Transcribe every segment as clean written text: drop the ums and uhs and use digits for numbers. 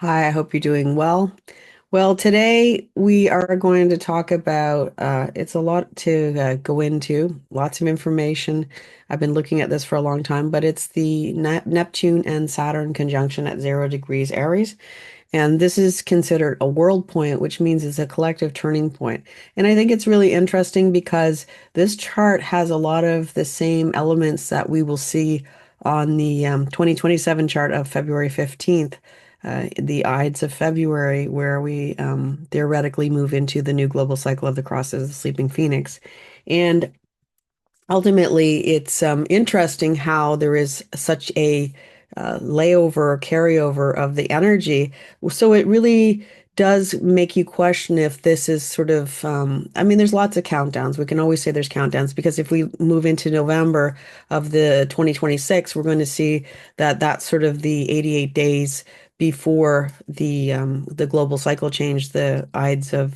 Hi, I hope you're doing well. Well, today we are going to talk about it's a lot to go into, lots of information. I've been looking at this for a long time, but it's the Neptune and Saturn conjunction at 0 degrees Aries. And this is considered a world point, which means it's a collective turning point. And I think it's really interesting because this chart has a lot of the same elements that we will see on the 2027 chart of February 15th, the Ides of February, where we theoretically move into the new global cycle of the crosses of the sleeping phoenix. And ultimately, it's interesting how there is such a layover or carryover of the energy. So it really does make you question if this is sort of, I mean, there's lots of countdowns. We can always say there's countdowns because if we move into November of the 2026, we're going to see that that's sort of the 88 days before the global cycle change, the Ides of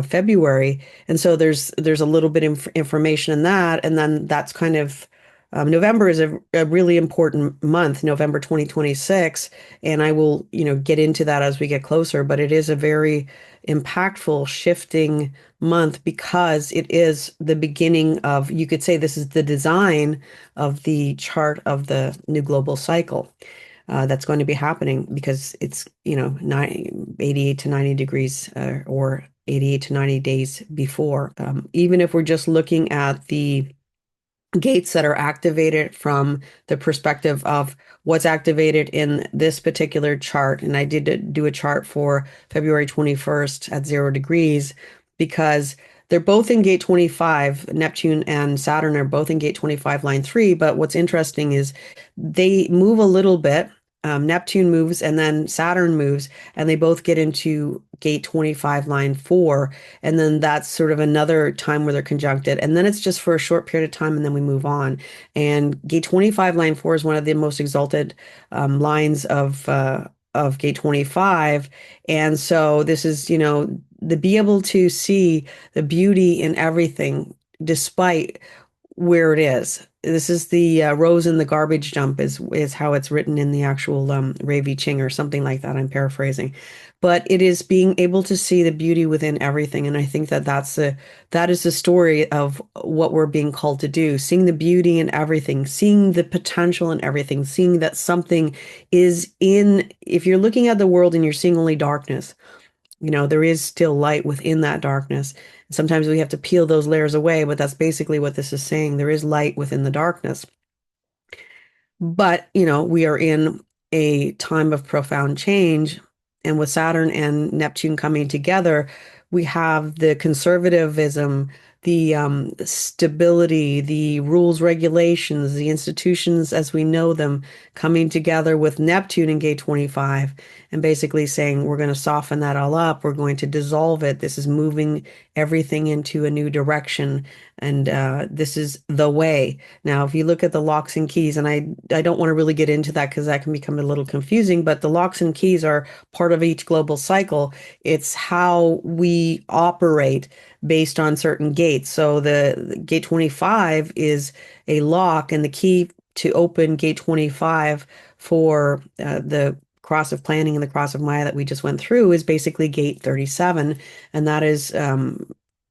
February. And so there's a little bit of information in that. And then that's kind of November is a really important month, November 2026. And I will, get into that as we get closer, but it is a very impactful shifting month because it is the beginning of, you could say this is the design of the chart of the new global cycle. That's going to be happening because it's, 88 to 90 degrees or 88 to 90 days before. Even if we're just looking at the gates that are activated from the perspective of what's activated in this particular chart. And I did do a chart for February 21st at 0 degrees because they're both in gate 25. Neptune and Saturn are both in gate 25, line 3. But what's interesting is they move a little bit. Neptune moves and then Saturn moves, and they both get into gate 25, line 4. And then that's sort of another time where they're conjuncted. And then it's just for a short period of time, and then we move on. And gate 25, line 4 is one of the most exalted lines of gate 25. And so this is, to be able to see the beauty in everything despite where it is. This is the rose in the garbage dump is how it's written in the actual Ravi Ching or something like that. I'm paraphrasing, but it is being able to see the beauty within everything, and I think that that is the story of what we're being called to do: seeing the beauty in everything, seeing the potential in everything, seeing that something is in. If you're looking at the world and you're seeing only darkness, there is still light within that darkness. Sometimes we have to peel those layers away, but that's basically what this is saying. There is light within the darkness. But, we are in a time of profound change. And with Saturn and Neptune coming together, we have the conservatism, the stability, the rules, regulations, the institutions as we know them coming together with Neptune in gate 25 and basically saying we're going to soften that all up. We're going to dissolve it. This is moving everything into a new direction. And this is the way. Now, if you look at the locks and keys, and I don't want to really get into that because that can become a little confusing, but the locks and keys are part of each global cycle. It's how we operate based on certain gates. So the gate 25 is a lock, and the key to open gate 25 for the cross of planning and the cross of Maya that we just went through is basically gate 37, and that is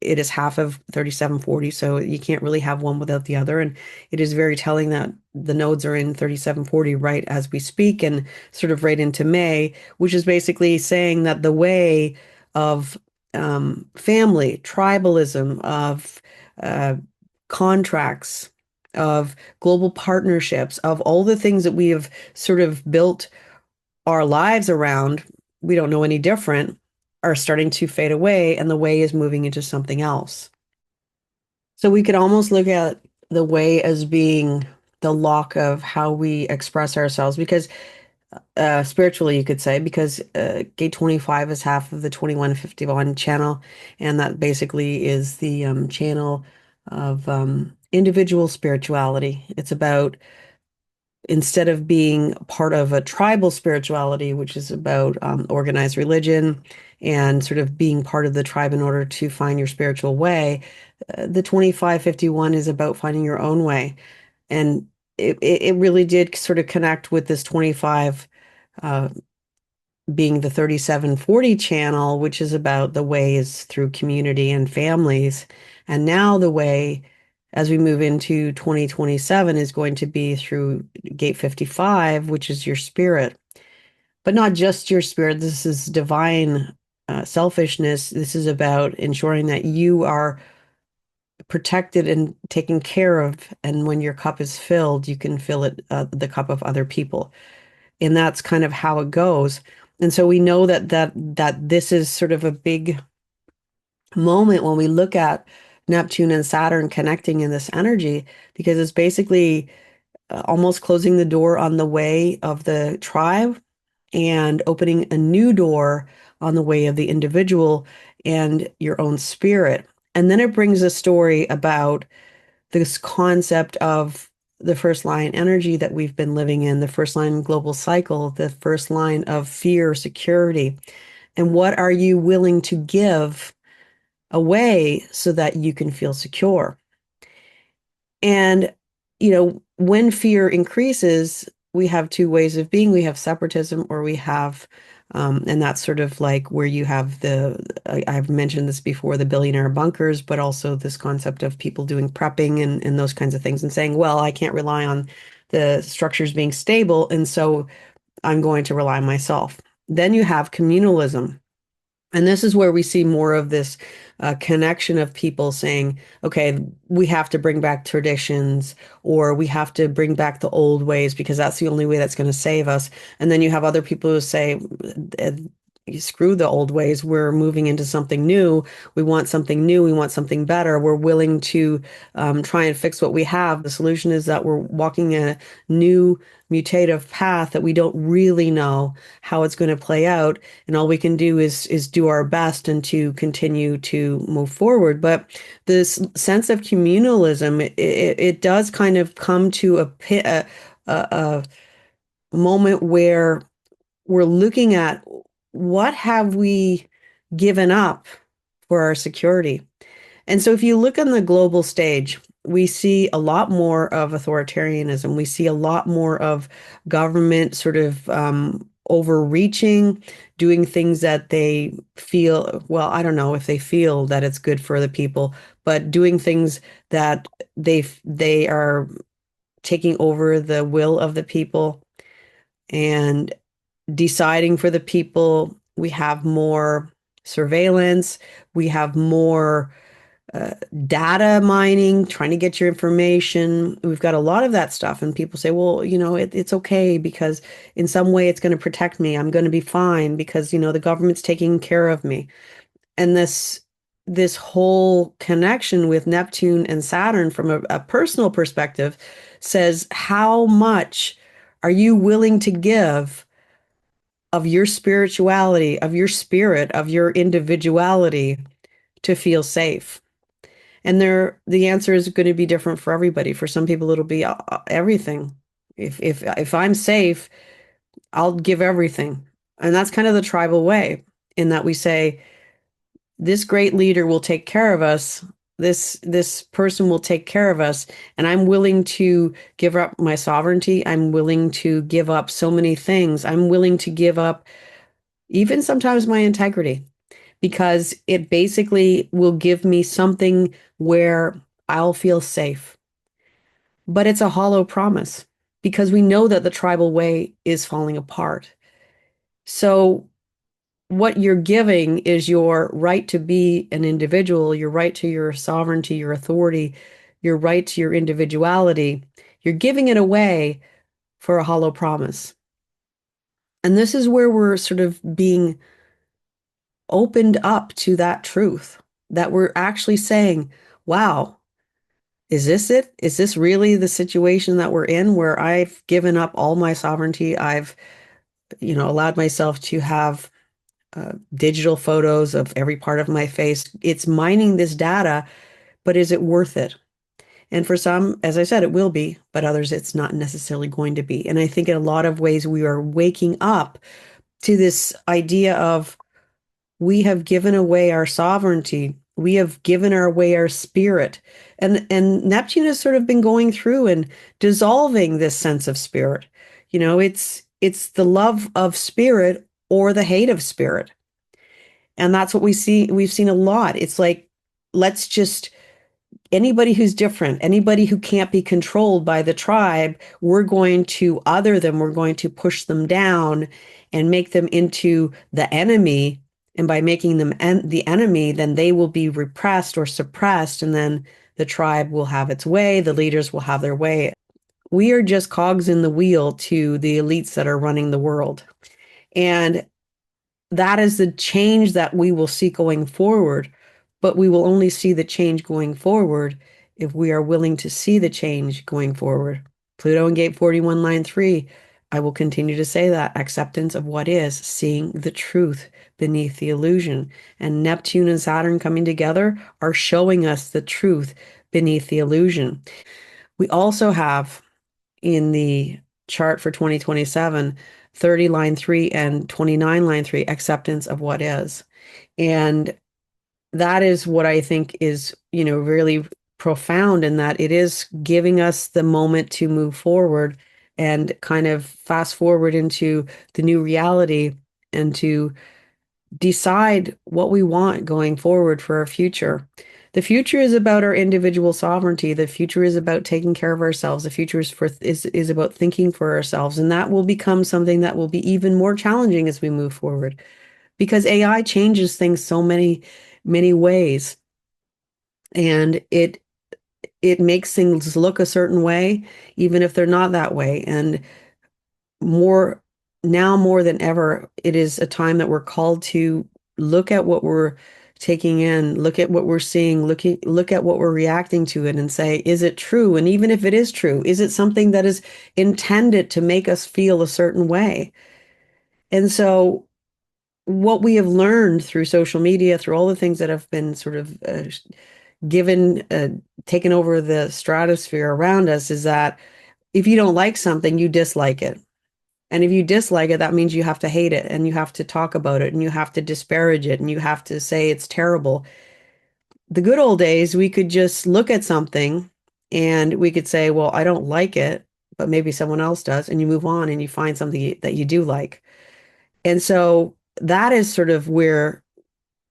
it is half of 3740, so you can't really have one without the other. And it is very telling that the nodes are in 3740 right as we speak, and sort of right into May, which is basically saying that the way of family, tribalism, of uh, contracts, of global partnerships, of all the things that we have sort of built our lives around, we don't know any different, are starting to fade away, and the way is moving into something else. So we could almost look at the way as being the lock of how we express ourselves, because spiritually, you could say, because gate 25 is half of the 2151 channel, and that basically is the channel of individual spirituality. It's about, instead of being part of a tribal spirituality, which is about organized religion and sort of being part of the tribe in order to find your spiritual way, the 2551 is about finding your own way. And it really did sort of connect with this 25 being the 3740 channel, which is about the ways through community and families. And now the way, as we move into 2027, is going to be through gate 55, which is your spirit. But not just your spirit. This is divine selfishness. This is about ensuring that you are protected and taken care of. And when your cup is filled, you can fill it, the cup of other people. And that's kind of how it goes. And so we know that this is sort of a big moment when we look at Neptune and Saturn connecting in this energy, because it's basically almost closing the door on the way of the tribe and opening a new door on the way of the individual and your own spirit. And then it brings a story about this concept of the first line energy that we've been living in, the first line global cycle, the first line of fear, security. And what are you willing to give away so that you can feel secure? And, when fear increases, we have two ways of being. We have separatism, or we have, and that's sort of like where you have I've mentioned this before, the billionaire bunkers, but also this concept of people doing prepping and those kinds of things and saying, well, I can't rely on the structures being stable, and so I'm going to rely on myself. Then you have communalism. And this is where we see more of this connection of people saying, okay, we have to bring back traditions, or we have to bring back the old ways because that's the only way that's going to save us. And then you have other people who say, "Eh, screw the old ways. We're moving into something new. We want something new. We want something better. We're willing to try and fix what we have." The solution is that we're walking a new mutative path that we don't really know how it's going to play out, and all we can do is do our best and to continue to move forward. But this sense of communalism, it does kind of come to a moment where we're looking at what have we given up for our security. And so if you look on the global stage, we see a lot more of authoritarianism. We see a lot more of government sort of overreaching, doing things that they feel, well, I don't know if they feel that it's good for the people, but doing things that they are taking over the will of the people and deciding for the people. We have more surveillance. We have more uh, data mining, trying to get your information. We've got a lot of that stuff. And people say, well, it's okay because in some way it's going to protect me. I'm going to be fine because, the government's taking care of me. And this whole connection with Neptune and Saturn from a personal perspective says, how much are you willing to give of your spirituality, of your spirit, of your individuality to feel safe? And the answer is going to be different for everybody. For some people, it'll be everything. If I'm safe, I'll give everything. And that's kind of the tribal way, in that we say, this great leader will take care of us. This person will take care of us, and I'm willing to give up my sovereignty. I'm willing to give up so many things. I'm willing to give up even sometimes my integrity, because it basically will give me something where I'll feel safe. But it's a hollow promise because we know that the tribal way is falling apart. So what you're giving is your right to be an individual, your right to your sovereignty, your authority, your right to your individuality. You're giving it away for a hollow promise. And this is where we're sort of being opened up to that truth, that we're actually saying, wow, is this it? Is this really the situation that we're in, where I've given up all my sovereignty? I've, allowed myself to have digital photos of every part of my face. It's mining this data, but is it worth it? And for some, as I said, it will be, but others, it's not necessarily going to be. And I think in a lot of ways, we are waking up to this idea of, we have given away our sovereignty. We have given away our spirit. And Neptune has sort of been going through and dissolving this sense of spirit. It's the love of spirit or the hate of spirit. And that's what we've seen a lot. It's like, let's just anybody who's different, anybody who can't be controlled by the tribe, we're going to other them, we're going to push them down and make them into the enemy. And by making them the enemy, then they will be repressed or suppressed, and then the tribe will have its way, the leaders will have their way. We are just cogs in the wheel to the elites that are running the world. And that is the change that we will see going forward. But we will only see the change going forward if we are willing to see the change going forward. Pluto and Gate 41, line 3. I will continue to say that acceptance of what is, seeing the truth beneath the illusion. And Neptune and Saturn coming together are showing us the truth beneath the illusion. We also have in the chart for 2027, 30 line 3 and 29 line 3, acceptance of what is. And that is what I think is, really profound, in that it is giving us the moment to move forward and kind of fast forward into the new reality and to decide what we want going forward for our future. The future is about our individual sovereignty. The future is about taking care of ourselves. The future is about thinking for ourselves, and that will become something that will be even more challenging as we move forward, because AI changes things so many ways, and it makes things look a certain way, even if they're not that way. And more now more than ever, it is a time that we're called to look at what we're taking in, look at what we're seeing, look at what we're reacting to it, and say, is it true? And even if it is true, is it something that is intended to make us feel a certain way? And so what we have learned through social media, through all the things that have been sort of given, taken over the stratosphere around us, is that if you don't like something, you dislike it. And if you dislike it, that means you have to hate it, and you have to talk about it, and you have to disparage it, and you have to say it's terrible. The good old days, we could just look at something and we could say, well, I don't like it, but maybe someone else does. And you move on and you find something that you do like. And so that is sort of where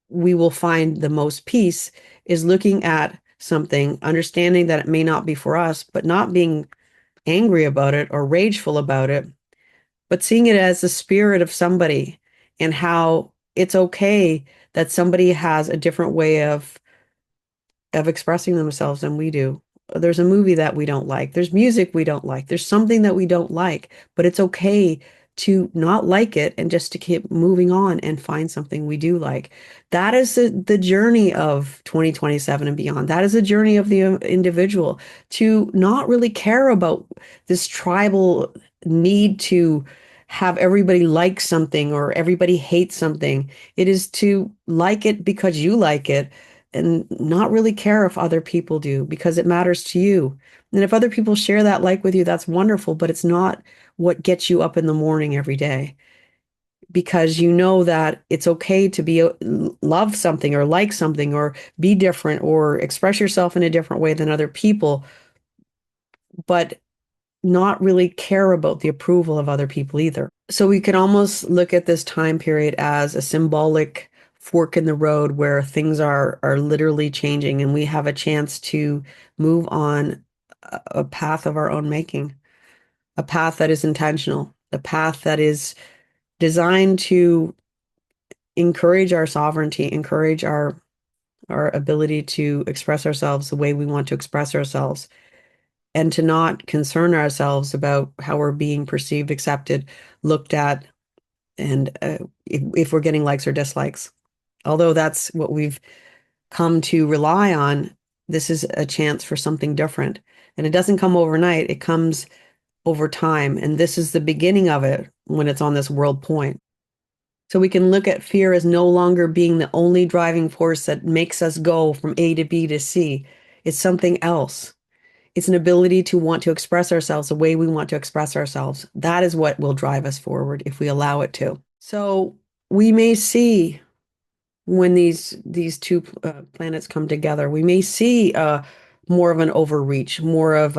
we will find the most peace, is looking at something, understanding that it may not be for us, but not being angry about it or rageful about it, but seeing it as the spirit of somebody, and how it's okay that somebody has a different way of expressing themselves than we do. There's a movie that we don't like. There's music we don't like. There's something that we don't like, but it's okay to not like it and just to keep moving on and find something we do like. That is the journey of 2027 and beyond. That is the journey of the individual, to not really care about this tribal need to have everybody like something or everybody hate something. It is to like it because you like it, and not really care if other people do, because it matters to you. And if other people share that like with you, that's wonderful, but it's not what gets you up in the morning every day, because you know that it's okay to be love something or like something or be different or express yourself in a different way than other people, but not really care about the approval of other people either. So we can almost look at this time period as a symbolic fork in the road, where things are literally changing, and we have a chance to move on a path of our own making, a path that is intentional, a path that is designed to encourage our sovereignty, encourage our ability to express ourselves the way we want to express ourselves, and to not concern ourselves about how we're being perceived, accepted, looked at, and if we're getting likes or dislikes. Although that's what we've come to rely on, this is a chance for something different. And it doesn't come overnight, it comes over time. And this is the beginning of it when it's on this world point. So we can look at fear as no longer being the only driving force that makes us go from A to B to C. It's something else. It's an ability to want to express ourselves the way we want to express ourselves. That is what will drive us forward if we allow it to. So we may see, when these two planets come together, we may see more of an overreach, more of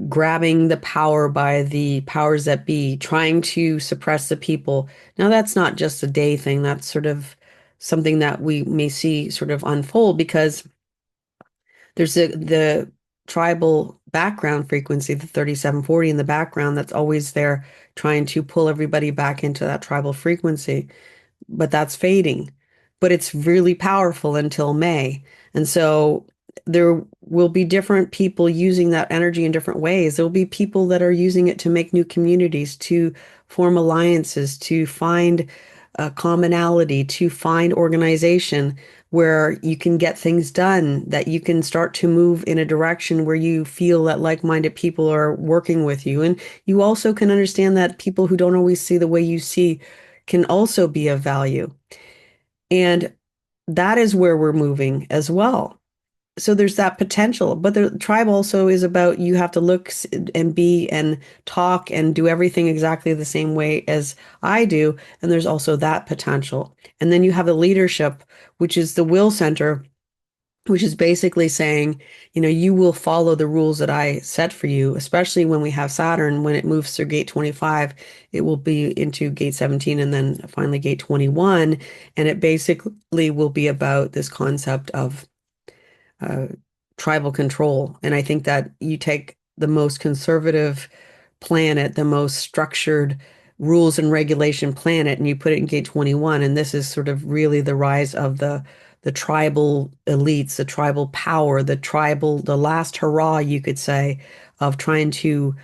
grabbing the power by the powers that be, trying to suppress the people. Now, that's not just a day thing. That's sort of something that we may see sort of unfold because there's the tribal background frequency, the 3740 in the background that's always there trying to pull everybody back into that tribal frequency, but that's fading. But it's really powerful until May. And so there will be different people using that energy in different ways. There will be people that are using it to make new communities, to form alliances, to find a commonality, to find organization where you can get things done, that you can start to move in a direction where you feel that like-minded people are working with you. And you also can understand that people who don't always see the way you see can also be of value. And that is where we're moving as well. So there's that potential. But the tribe also is about you have to look and be and talk and do everything exactly the same way as I do. And there's also that potential. And then you have the leadership, which is the will center, which is basically saying, you will follow the rules that I set for you, especially when we have Saturn, when it moves through gate 25, it will be into gate 17 and then finally gate 21. And it basically will be about this concept of uh, tribal control. And I think that you take the most conservative planet, the most structured rules and regulation planet, and you put it in gate 21. And this is sort of really the rise of the tribal elites, the tribal power, the last hurrah, you could say, of trying to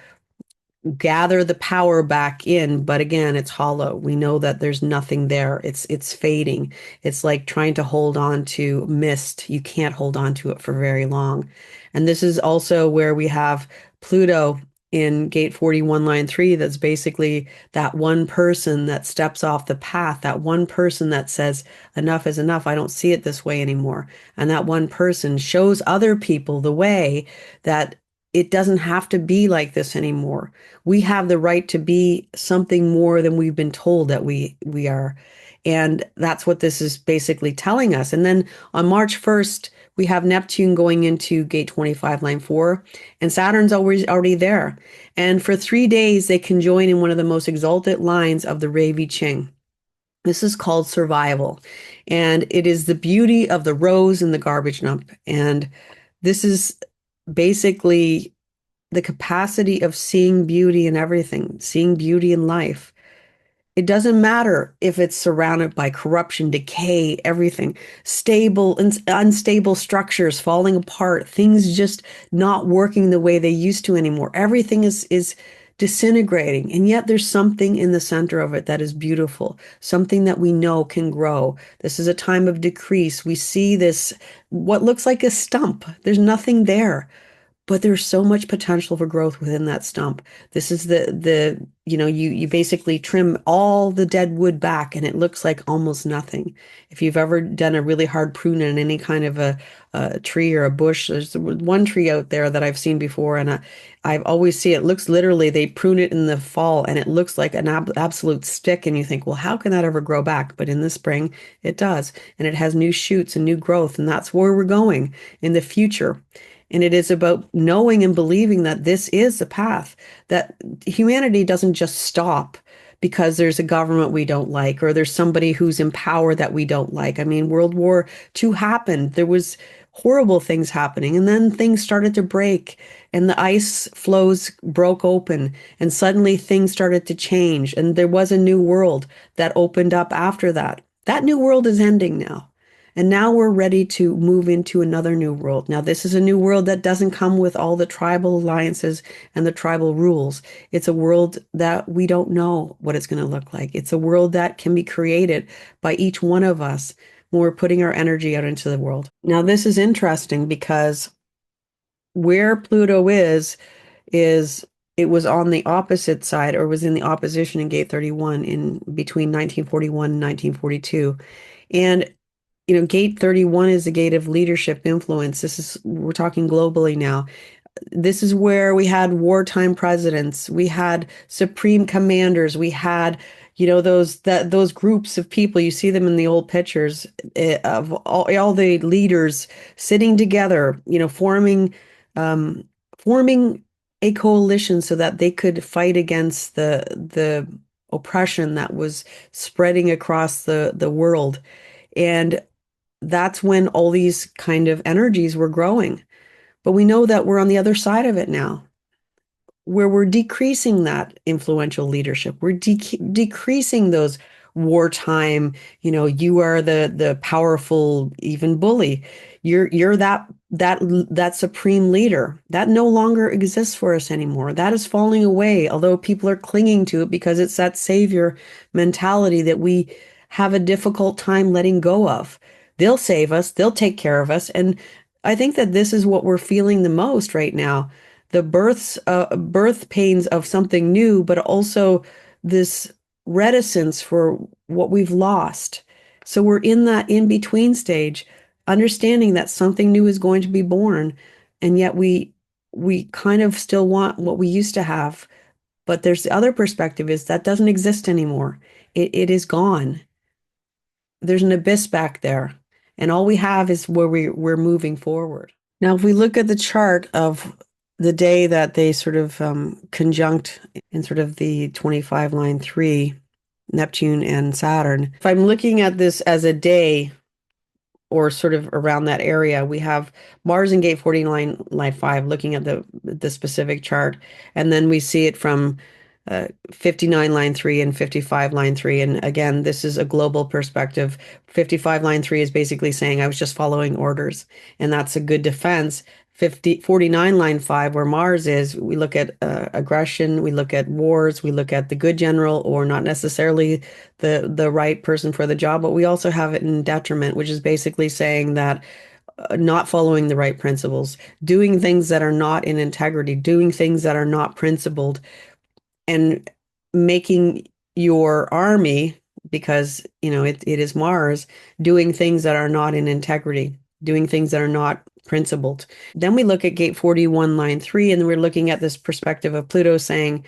gather the power back in, but again, it's hollow. We know that there's nothing there. It's fading. It's like trying to hold on to mist. You can't hold on to it for very long. And this is also where we have Pluto in gate 41 line 3, that's basically that one person that steps off the path, that one person that says enough is enough. I don't see it this way anymore. And that one person shows other people the way that it doesn't have to be like this anymore. We have the right to be something more than we've been told that we are. And that's what this is basically telling us. And then on March 1st, we have Neptune going into gate 25, line 4, and Saturn's already there. And for 3 days, they conjoin in one of the most exalted lines of the Rei Ching. This is called survival. And it is the beauty of the rose and the garbage dump. And this is basically the capacity of seeing beauty in everything, seeing beauty in life. It doesn't matter if it's surrounded by corruption, decay, everything, stable and unstable structures falling apart, things just not working the way they used to anymore. Everything is disintegrating. And yet there's something in the center of it that is beautiful, something that we know can grow. This is a time of decrease. We see this, what looks like a stump. There's nothing there, but there's so much potential for growth within that stump. This is you basically trim all the dead wood back and it looks like almost nothing. If you've ever done a really hard prune in any kind of a tree or a bush, there's one tree out there that I've seen before, and I've always see it looks literally they prune it in the fall and it looks like an absolute stick, and you think, well, how can that ever grow back? But in the spring, it does, and it has new shoots and new growth, and that's where we're going in the future. And it is about knowing and believing that this is the path, that humanity doesn't just stop because there's a government we don't like or there's somebody who's in power that we don't like. I mean, World War II happened. There was horrible things happening, and then things started to break and the ice flows broke open and suddenly things started to change and there was a new world that opened up after that. That new world is ending now. And now we're ready to move into another new world. Now, this is a new world that doesn't come with all the tribal alliances and the tribal rules. It's a world that we don't know what it's going to look like. It's a world that can be created by each one of us when we're putting our energy out into the world. Now, this is interesting because where Pluto is it was on the opposite side, or was in the opposition in gate 31 in between 1941 and 1942. And gate 31 is the gate of leadership influence. We're talking globally now. This is where we had wartime presidents, we had supreme commanders, we had, those groups of people. You see them in the old pictures of all the leaders sitting together, forming a coalition so that they could fight against the oppression that was spreading across the world. And that's when all these kind of energies were growing. But we know that we're on the other side of it now, where we're decreasing that influential leadership. We're decreasing those wartime, you are the powerful, even bully. You're that supreme leader. That no longer exists for us anymore. That is falling away, although people are clinging to it because it's that savior mentality that we have a difficult time letting go of. They'll save us, they'll take care of us. And I think that this is what we're feeling the most right now, the birth pains of something new, but also this reticence for what we've lost. So we're in that in between stage, understanding that something new is going to be born, and yet we kind of still want what we used to have. But there's the other perspective is that doesn't exist anymore. It is gone. There's an abyss back there, and all we have is where we're moving forward. Now, if we look at the chart of the day that they sort of conjunct in sort of the 25 line 3, Neptune and Saturn, if I'm looking at this as a day, or sort of around that area, we have Mars in gate 49, line 5, looking at the specific chart. And then we see it from 59 line 3 and 55 line 3. And again, this is a global perspective. 55 line 3 is basically saying I was just following orders, and that's a good defense. 49 line 5, where Mars is, we look at aggression, we look at wars, we look at the good general, or not necessarily the right person for the job, but we also have it in detriment, which is basically saying that not following the right principles, doing things that are not in integrity, doing things that are not principled, and making your army, because it is Mars, doing things that are not in integrity, doing things that are not principled. Then we look at gate 41 line 3, and we're looking at this perspective of Pluto saying,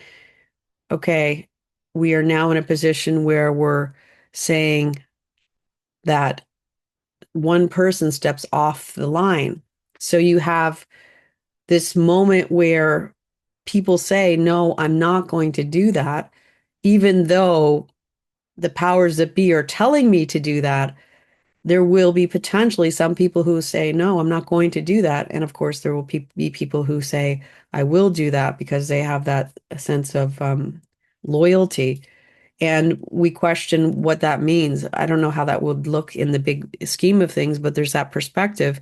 okay, we are now in a position where we're saying that one person steps off the line. So you have this moment where people say, no, I'm not going to do that, even though the powers that be are telling me to do that. There will be potentially some people who say, no, I'm not going to do that. And of course, there will be people who say, I will do that, because they have that sense of loyalty. And we question what that means. I don't know how that would look in the big scheme of things, but there's that perspective.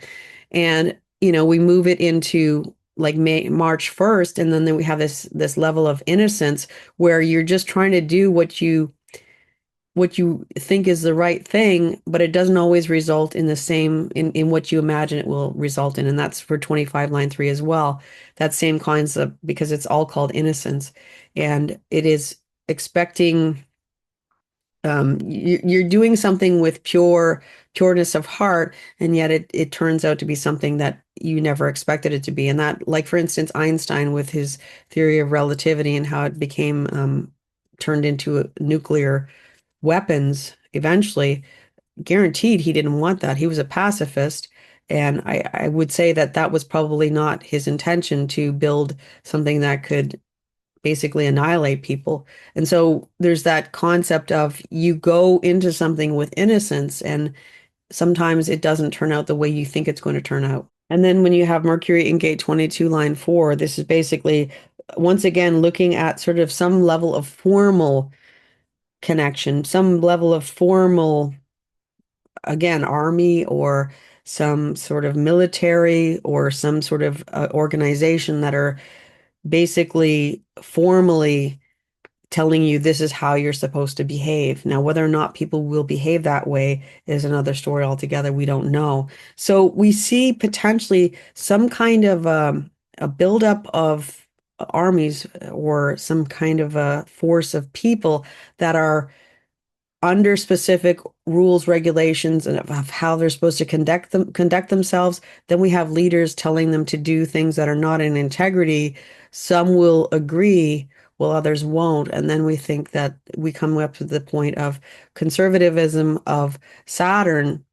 And, we move it into like March 1st, and then we have this level of innocence where you're just trying to do what you think is the right thing, but it doesn't always result in the same in what you imagine it will result in. And that's for 25 line 3 as well. That same concept, because it's all called innocence. And it is expecting you're doing something with pureness of heart, and yet it turns out to be something that you never expected it to be. And that, like for instance, Einstein with his theory of relativity and how it became turned into nuclear weapons eventually, guaranteed he didn't want that. He was a pacifist. And I would say that that was probably not his intention, to build something that could basically annihilate people. And so there's that concept of you go into something with innocence, and sometimes it doesn't turn out the way you think it's going to turn out. And then when you have Mercury in gate 22, line 4, this is basically, once again, looking at sort of some level of formal connection, some level of formal, again, army, or some sort of military, or some sort of organization that are basically formally telling you this is how you're supposed to behave. Now, whether or not people will behave that way is another story altogether. We don't know. So we see potentially some kind of a buildup of armies, or some kind of a force of people that are under specific rules, regulations, and of how they're supposed to conduct themselves. Then we have leaders telling them to do things that are not in integrity. Some will agree, while others won't. And then we think that we come up to the point of conservatism of Saturn,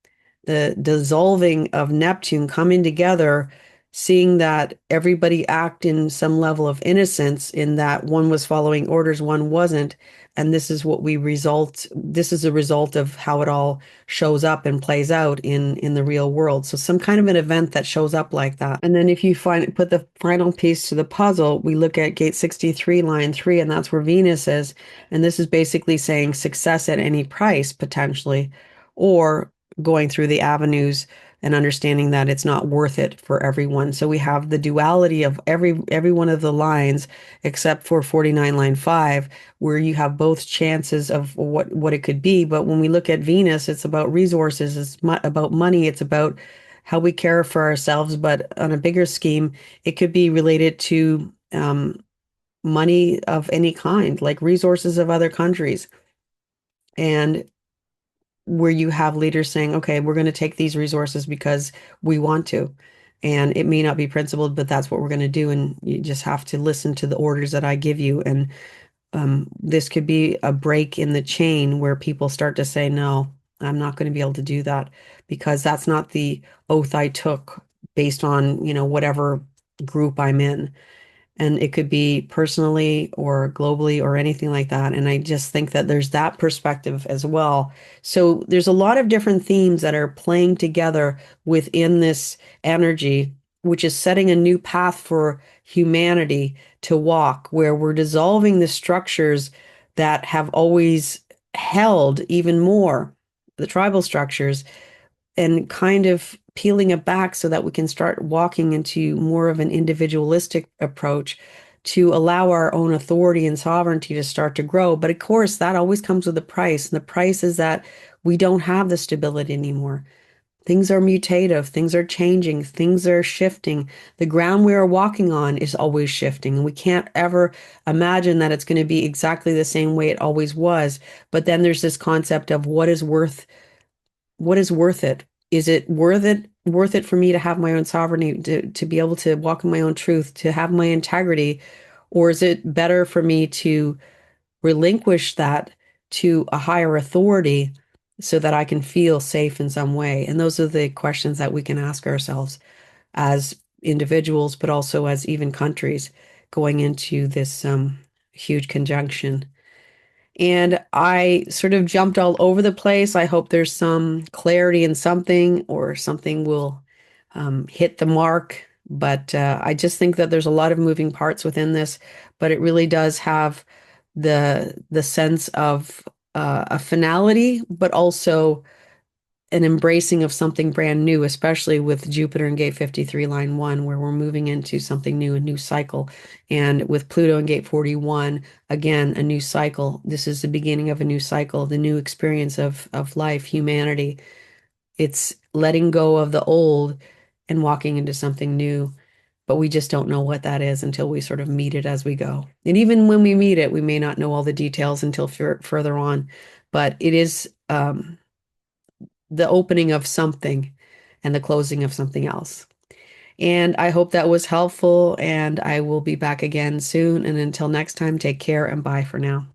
the dissolving of Neptune, coming together, seeing that everybody act in some level of innocence in that one was following orders, one wasn't. And this is a result of how it all shows up and plays out in the real world. So some kind of an event that shows up like that. And then if you put the final piece to the puzzle, we look at gate 63, line 3, and that's where Venus is. And this is basically saying success at any price, potentially, or going through the avenues and understanding that it's not worth it for everyone. So we have the duality of every one of the lines except for 49 line 5, where you have both chances of what it could be. But when we look at Venus, it's about resources, it's about money, it's about how we care for ourselves. But on a bigger scheme, it could be related to money of any kind, like resources of other countries. And where you have leaders saying, okay, we're going to take these resources because we want to. And it may not be principled, but that's what we're going to do. And you just have to listen to the orders that I give you. And this could be a break in the chain where people start to say, no, I'm not going to be able to do that because that's not the oath I took based on, whatever group I'm in. And it could be personally or globally or anything like that. And I just think that there's that perspective as well. So there's a lot of different themes that are playing together within this energy, which is setting a new path for humanity to walk, where we're dissolving the structures that have always held even more, the tribal structures, and kind of peeling it back so that we can start walking into more of an individualistic approach to allow our own authority and sovereignty to start to grow. But of course, that always comes with a price. And the price is that we don't have the stability anymore. Things are mutative, things are changing, things are shifting. The ground we are walking on is always shifting. And we can't ever imagine that it's going to be exactly the same way it always was. But then there's this concept of what is worth it? Is it worth it for me to have my own sovereignty, to be able to walk in my own truth, to have my integrity? Or is it better for me to relinquish that to a higher authority so that I can feel safe in some way? And those are the questions that we can ask ourselves as individuals, but also as even countries going into this huge conjunction. And I sort of jumped all over the place. I hope there's some clarity in something or something will hit the mark. But I just think that there's a lot of moving parts within this, but it really does have the sense of a finality, but also an embracing of something brand new, especially with Jupiter in gate 53, line 1, where we're moving into something new, a new cycle. And with Pluto in gate 41, again, a new cycle. This is the beginning of a new cycle, the new experience of life, humanity. It's letting go of the old and walking into something new. But we just don't know what that is until we sort of meet it as we go. And even when we meet it, we may not know all the details until further on. But it is the opening of something and the closing of something else. And I hope that was helpful, and I will be back again soon. And until next time, take care and bye for now.